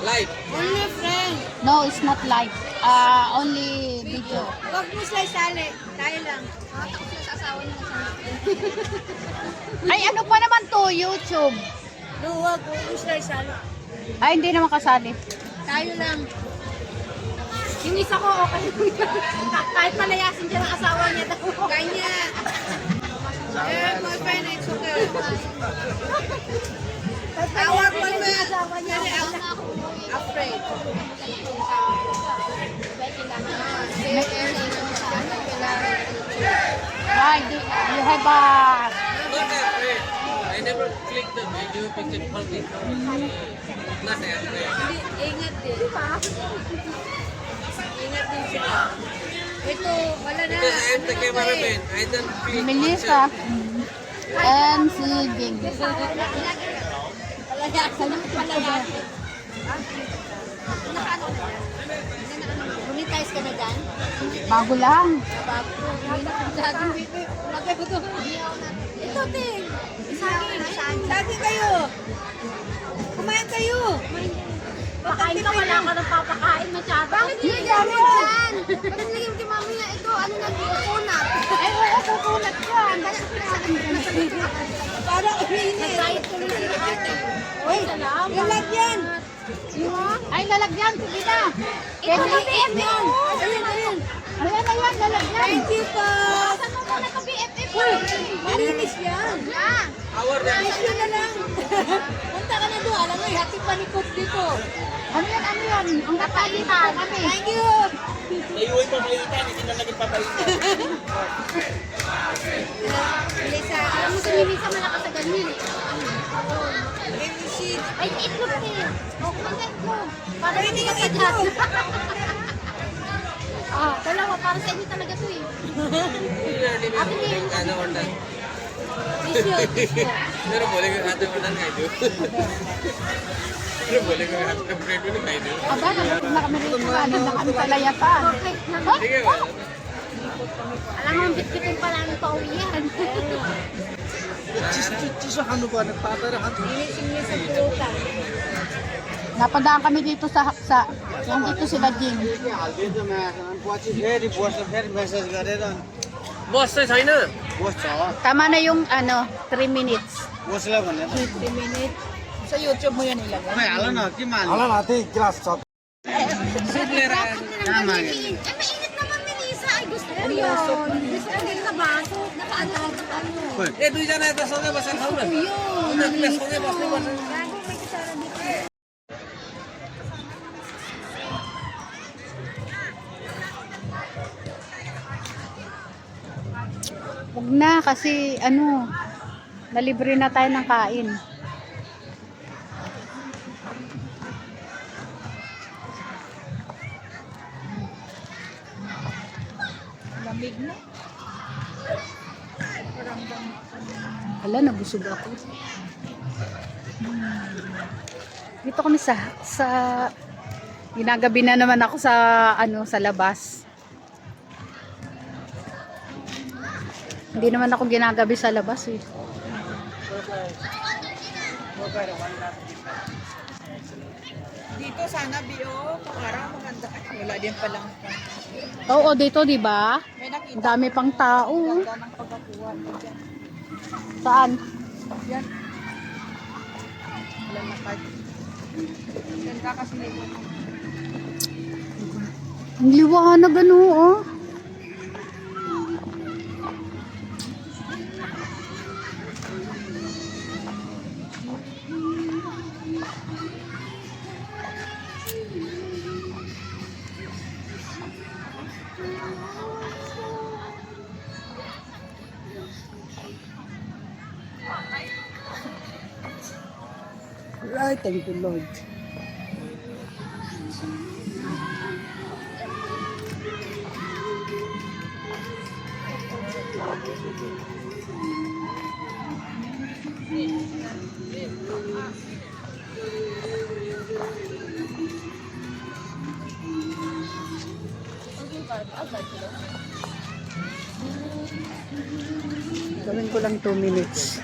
Live. Only friend. No, it's not live. Only video. Huwag mo sila isali. Tayo lang. Ay, ano pa naman to? YouTube. No, huwag mo sila isali. Ay, hindi naman kasali. Tayo lang. Yung isa ko, okay. Kahit palayasin dyan ang asawa niya. Kanya. Yeah, my friend, it's okay. Our boyfriend, very afraid. Ay, you have a... Not afraid. I never click the video picture quality. Not afraid. Ingat din. Ingat din sila. Ito, wala na. Because I am the cameraman. I don't feel Melissa. And si Jing. Palayasin. Monetize ka na dyan? Bago lang. Bago. Ito, Ting. Saging kayo. Kumain kayo. Pakain ka, wala ka nang papakain masyado. Bakit hindi dami dyan? Bakit naging kay mami na ito? Ano na kukunat? Ay, wala kukunat yan. Parang umiinit. Nagkait ko rin sila ate. Uy, lalagyan. Ay, lalagyan. Sige na. Ito na BFF yan. Ayan, ayan. Ayan, ayan, lalagyan. Thank you po. Saan mo muna ka BFF? Uy, malinis yan. our Malinis yun na lang. Punta ka na doon. Alam mo, hatid panikot dito. Ano yan, ano yan? Ang kapalitan kami. Thank you. Naiuwi pa malitan, hindi na naging papalitan. Melissa, Alam mo si Melissa malakas sa ganyan eh. MC. Ay, itlog eh. O, kumagat mo. Para Pwede hindi ka yung pa dyan. itlog. Dalawa, para sa inyo talaga to eh. Ate Mary, ano order? Pero boleh ke ate order kayak itu? Pero boleh ke ate bread ini kayak itu? Aba, nalapit na kami rito. Ano na kami palayatan. Sige ba? Alam mo, ang bitbitin pa namin pauwihan. Inising sa pulutan. Napadaan kami dito sa nandito sila Jing. Bos चाहिँ छैन? Tama na yung 3 minutes. 3 minutes. Sa YouTube mo yan ilagay. Soup लिएर आएको छु। Mainit naman, Melissa. Ay, gusto ko yun. Gusto ko din sa baso. Nakaano. ए दुईजना यता सँगै बसेर खाऊ न। सँगै बस्नुपर्छ। Huwag na kasi nalibre na tayo ng kain. Lamig na. Hala, nabusog ako. Dito kami sa ginagabi na naman ako sa labas. Hindi naman ako ginagabi sa labas eh. Dito sana BO, parang maganda. Wala din palang. Oo, dito 'di ba? May Ang nakita dami pang tao. ganda ng pagkakuha mo dyan. Saan? Yan. Wala na card. Ganda kasi may Ang liwanag oh. Right, thank you Lord. Gawin ko lang 2 minutes.